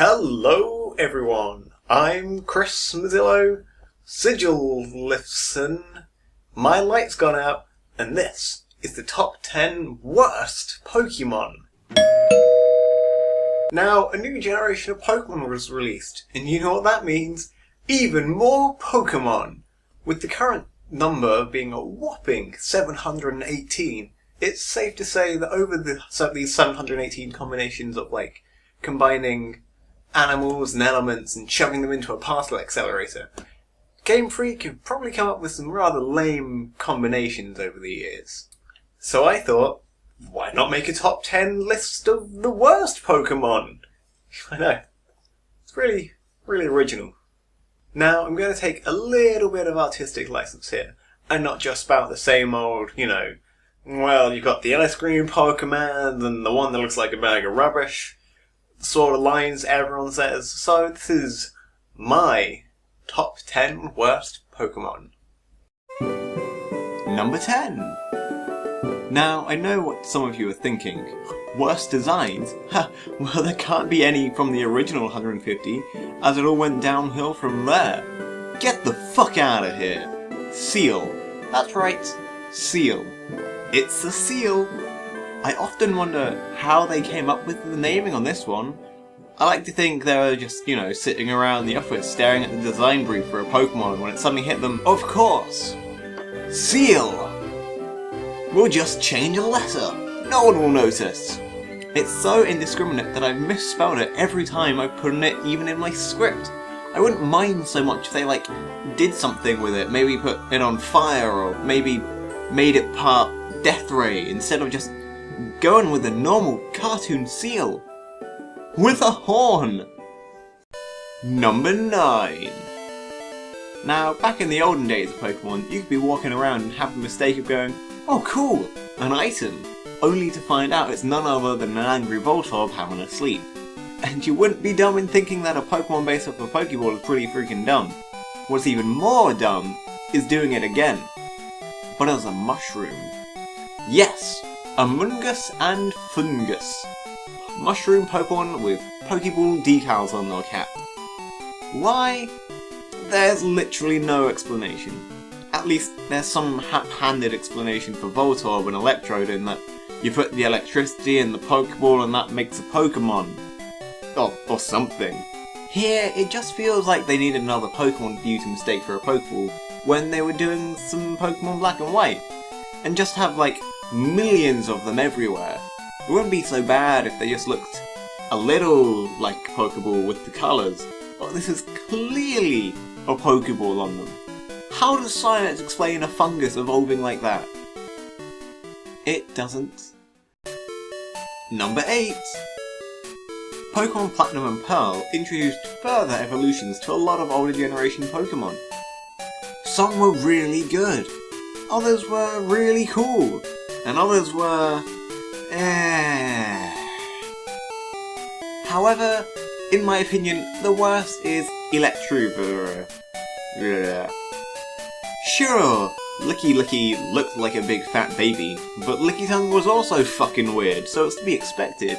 Hello everyone, I'm Chris Mozillo, Sigil Lifson. My light's gone out, and this is the top 10 worst Pokemon. Now, a new generation of Pokemon was released, and you know what that means? Even more Pokemon! With the current number being a whopping 718, it's safe to say that over these 718 combinations of combining animals and elements and shoving them into a particle accelerator, Game Freak have probably come up with some rather lame combinations over the years. So I thought, why not make a top 10 list of the worst Pokemon? I know, it's really original. Now, I'm going to take a little bit of artistic license here, and not just spout the same old, well, you've got the ice cream Pokemon, and the one that looks like a bag of rubbish sort of lines everyone says. So this is my top 10 worst Pokemon. Number 10. Now, I know what some of you are thinking. Worst designs? Ha, well, there can't be any from the original 150, as it all went downhill from there. Get the fuck out of here. Seal. That's right, Seal. It's a seal. I often wonder how they came up with the naming on this one. I like to think they were just, sitting around the office staring at the design brief for a Pokemon when it suddenly hit them, of course! Seal! We'll just change a letter. No one will notice. It's so indiscriminate that I've misspelled it every time I've put it even in my script. I wouldn't mind so much if they, did something with it. Maybe put it on fire, or maybe made it part Death Ray instead of just going with a normal cartoon seal. With a horn! Number 9. Now, back in the olden days of Pokemon, you could be walking around and have the mistake of going, oh cool, an item, only to find out it's none other than an angry Voltorb having a sleep. And you wouldn't be dumb in thinking that a Pokemon based off a Pokeball is pretty freaking dumb. What's even more dumb is doing it again, but as a mushroom. Yes, Amoonguss and Fungus. Mushroom Pokemon with Pokeball decals on their cap. Why? There's literally no explanation. At least there's some hap-handed explanation for Voltorb and Electrode in that you put the electricity in the Pokeball and that makes a Pokemon. Or something. Here, it just feels like they needed another Pokemon view to mistake for a Pokeball when they were doing some Pokemon Black and White. And just have millions of them everywhere. It wouldn't be so bad if they just looked a little like Pokeball with the colours, but this is clearly a Pokeball on them. How does science explain a fungus evolving like that? It doesn't. Number 8. Pokemon Platinum and Pearl introduced further evolutions to a lot of older generation Pokemon. Some were really good, others were really cool, and others were However, in my opinion, the worst is Electruvera. Sure, Licky looked like a big fat baby, but Licky Tongue was also fucking weird, so it's to be expected.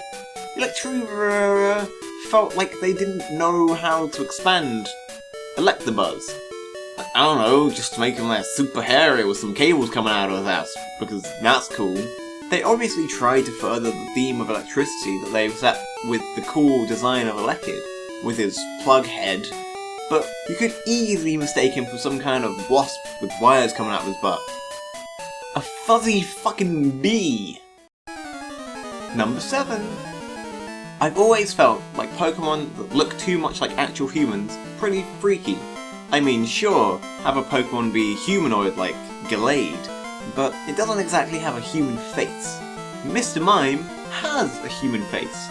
Electruvera felt like they didn't know how to expand Electabuzz. I don't know, just to make him super hairy with some cables coming out of his ass, because that's cool. They obviously tried to further the theme of electricity that they've set with the cool design of Elekid, with his plug head, but you could easily mistake him for some kind of wasp with wires coming out of his butt. A fuzzy fucking bee! Number 7. I've always felt like Pokemon that look too much like actual humans pretty freaky. I mean, sure, have a Pokemon be humanoid like Gallade, but it doesn't exactly have a human face. Mr. Mime has a human face.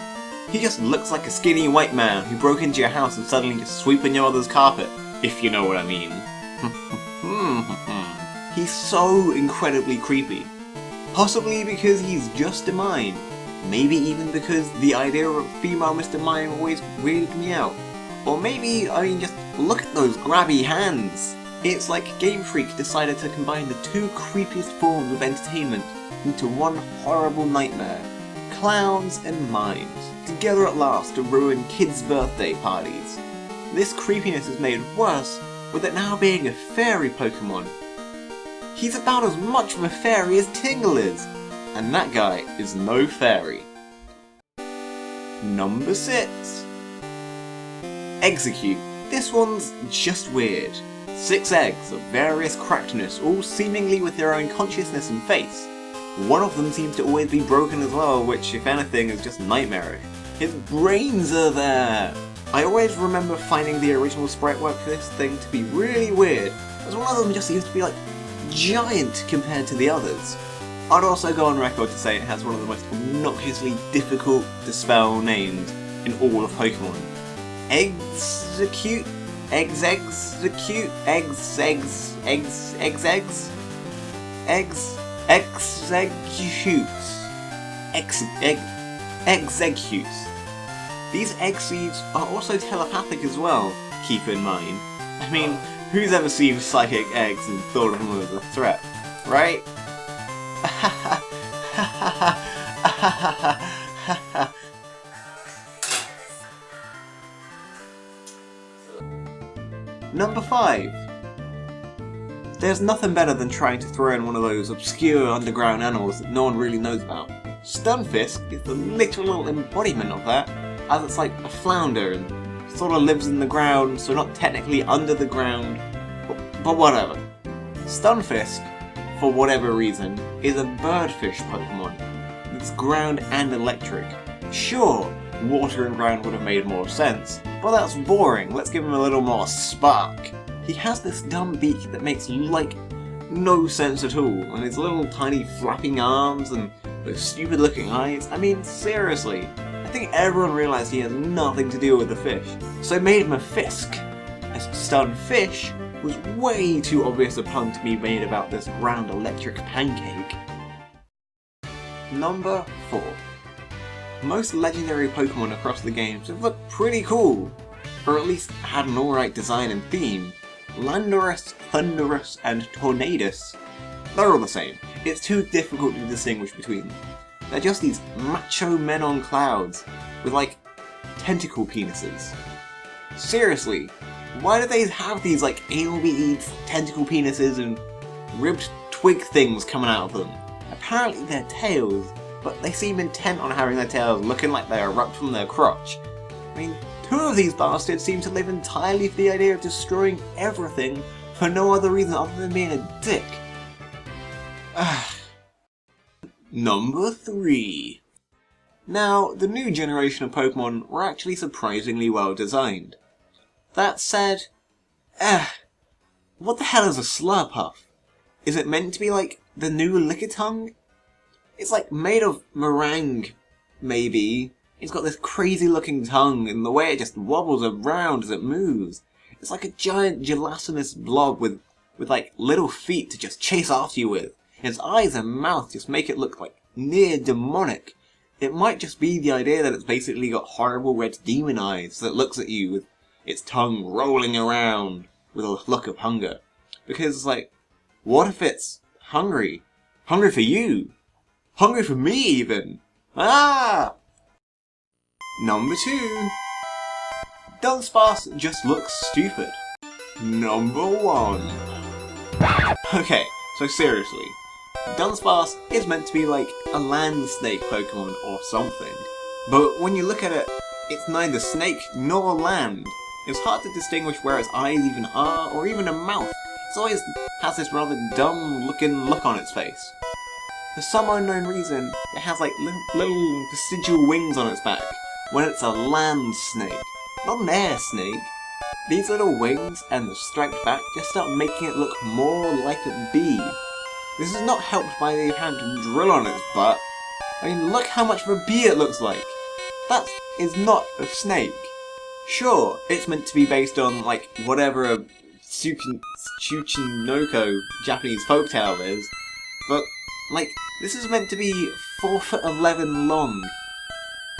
He just looks like a skinny white man who broke into your house and suddenly just sweeping your mother's carpet, if you know what I mean. He's so incredibly creepy. Possibly because he's just a mime. Maybe even because the idea of a female Mr. Mime always weirded me out. Or maybe, just look at those grabby hands. It's like Game Freak decided to combine the two creepiest forms of entertainment into one horrible nightmare. clowns and mimes, together at last to ruin kids' birthday parties. This creepiness is made worse with it now being a fairy Pokemon. He's about as much of a fairy as Tingle is, and that guy is no fairy. Number 6. Execute. This one's just weird. 6 eggs of various crackedness, all seemingly with their own consciousness and face. One of them seems to always be broken as well, which if anything is just nightmarish. His brains are there! I always remember finding the original sprite work for this thing to be really weird, as one of them just seems to be like giant compared to the others. I'd also go on record to say it has one of the most obnoxiously difficult to spell names in all of Pokemon. Execute? Execute? Executes? Executes. These egg seeds are also telepathic as well, keep in mind. I mean, who's ever seen psychic eggs and thought of them as a threat, right? Number 5. There's nothing better than trying to throw in one of those obscure underground animals that no one really knows about. Stunfisk is the literal embodiment of that, as it's like a flounder and sort of lives in the ground, so not technically under the ground, but whatever. Stunfisk, for whatever reason, is a birdfish Pokemon. It's ground and electric. Sure, water and ground would have made more sense, but that's boring. Let's give him a little more spark. He has this dumb beak that makes like no sense at all, and his little tiny flapping arms and those stupid looking eyes. I mean, seriously, I think everyone realised he has nothing to do with the fish, so made him a Fisk. As Stunfish was way too obvious a pun to be made about this ground electric pancake. Number 4. Most legendary Pokemon across the games have looked pretty cool, or at least had an alright design and theme. Landorus, Thundurus, and Tornadus, they're all the same. It's too difficult to distinguish between them. They're just these macho men on clouds with like tentacle penises. Seriously, why do they have these like anal-bead tentacle penises and ribbed twig things coming out of them? Apparently they're tails, but they seem intent on having their tails looking like they erupt from their crotch. I mean, 2 of these bastards seem to live entirely for the idea of destroying everything for no other reason other than being a dick. Number 3. Now, the new generation of Pokemon were actually surprisingly well designed. That said, what the hell is a Slurpuff? Is it meant to be like the new Lickitung? It's like made of meringue, maybe. It's got this crazy looking tongue and the way it just wobbles around as it moves. It's like a giant gelatinous blob with like little feet to just chase after you with. Its eyes and mouth just make it look like near demonic. It might just be the idea that it's basically got horrible red demon eyes that looks at you with its tongue rolling around with a look of hunger. Because like, what if it's hungry? Hungry for you? Hungry for me even? Ah! Number 2. Dunsparce just looks stupid. Number 1. Okay, so seriously, Dunsparce is meant to be like a land snake Pokemon or something, but when you look at it, it's neither snake nor land. It's hard to distinguish where its eyes even are, or even a mouth. It always has this rather dumb looking look on its face. For some unknown reason, it has like little vestigial wings on its back, when it's a land snake, not an air snake. These little wings and the striped back just start making it look more like a bee. This is not helped by the apparent drill on its butt. I mean, look how much of a bee it looks like. That is not a snake. Sure, it's meant to be based on, like, whatever a Tsuchinoko Japanese folktale is, but, like, this is meant to be 4'11" long.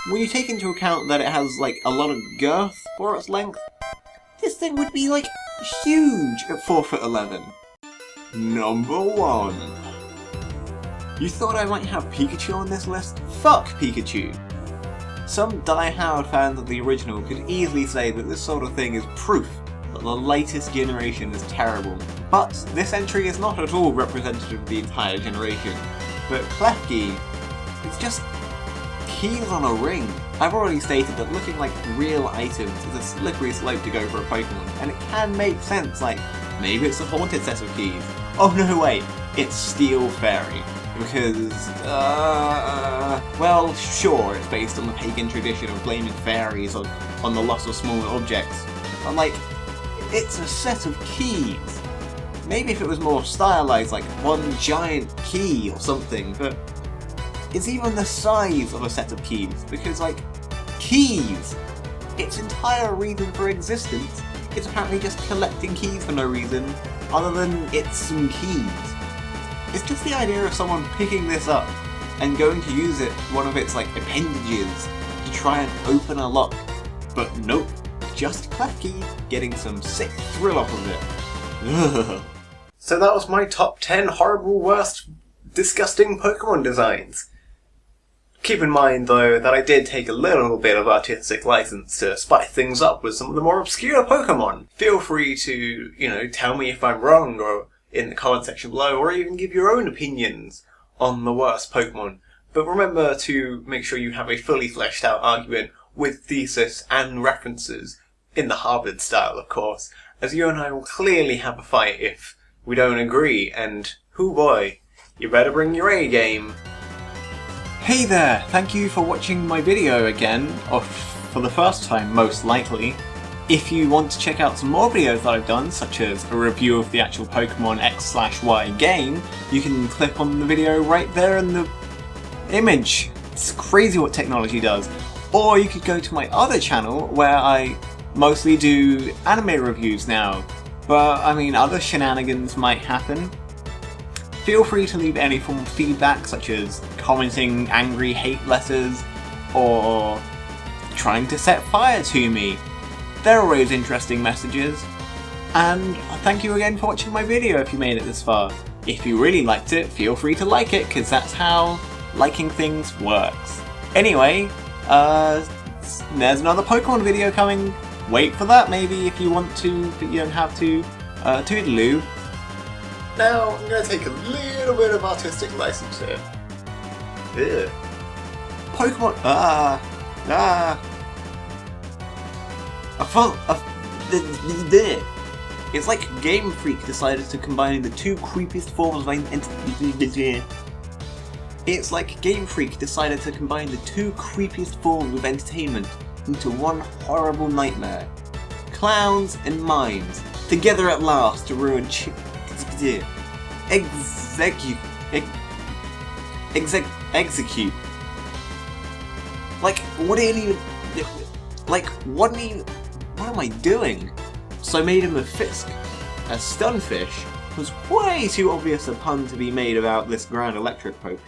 When you take into account that it has, like, a lot of girth for its length, this thing would be, like, huge at 4'11". Number 1. You thought I might have Pikachu on this list? Fuck Pikachu! Some die-hard fans of the original could easily say that this sort of thing is proof that the latest generation is terrible. But this entry is not at all representative of the entire generation. But Klefki, it's just keys on a ring. I've already stated that looking like real items is a slippery slope to go for a Pokemon, and it can make sense, like, maybe it's a haunted set of keys. Oh no, wait, it's Steel Fairy. Because, well, sure, it's based on the pagan tradition of blaming fairies on the loss of small objects, but like, it's a set of keys. Maybe if it was more stylized, like one giant key or something, but it's even the size of a set of keys, because like, keys! Its entire reason for existence is apparently just collecting keys for no reason, other than it's some keys. It's just the idea of someone picking this up and going to use it, one of its like appendages, to try and open a lock. But nope, just Klefki getting some sick thrill off of it. Ugh. So that was my top 10 horrible, worst, disgusting Pokemon designs. Keep in mind though that I did take a little bit of artistic license to spice things up with some of the more obscure Pokemon. Feel free to, tell me if I'm wrong or in the comment section below, or even give your own opinions on the worst Pokemon. But remember to make sure you have a fully fleshed out argument with thesis and references, in the Harvard style of course, as you and I will clearly have a fight if we don't agree, and hoo boy, you better bring your A game. Hey there, thank you for watching my video again, or for the first time most likely. If you want to check out some more videos that I've done, such as a review of the actual Pokemon X/Y game, you can click on the video right there in the image. It's crazy what technology does. Or you could go to my other channel where I mostly do anime reviews now. But I mean, other shenanigans might happen. Feel free to leave any form of feedback, such as commenting angry hate letters, or trying to set fire to me. They're always interesting messages. And thank you again for watching my video if you made it this far. If you really liked it, feel free to like it, because that's how liking things works. Anyway, there's another Pokemon video coming. Wait for that maybe if you want to, but you don't have to. Toodaloo. Now, I'm going to take a little bit of artistic license here. Ugh. Pokemon... It's like Game Freak decided to combine the two creepiest forms of It's like Game Freak decided to combine the two creepiest forms of entertainment into one horrible nightmare. Clowns and mimes, together at last to ruin execute. Like, what am I doing? So I made him a Fisk. A Stunfish was way too obvious a pun to be made about this Grand Electric Poke.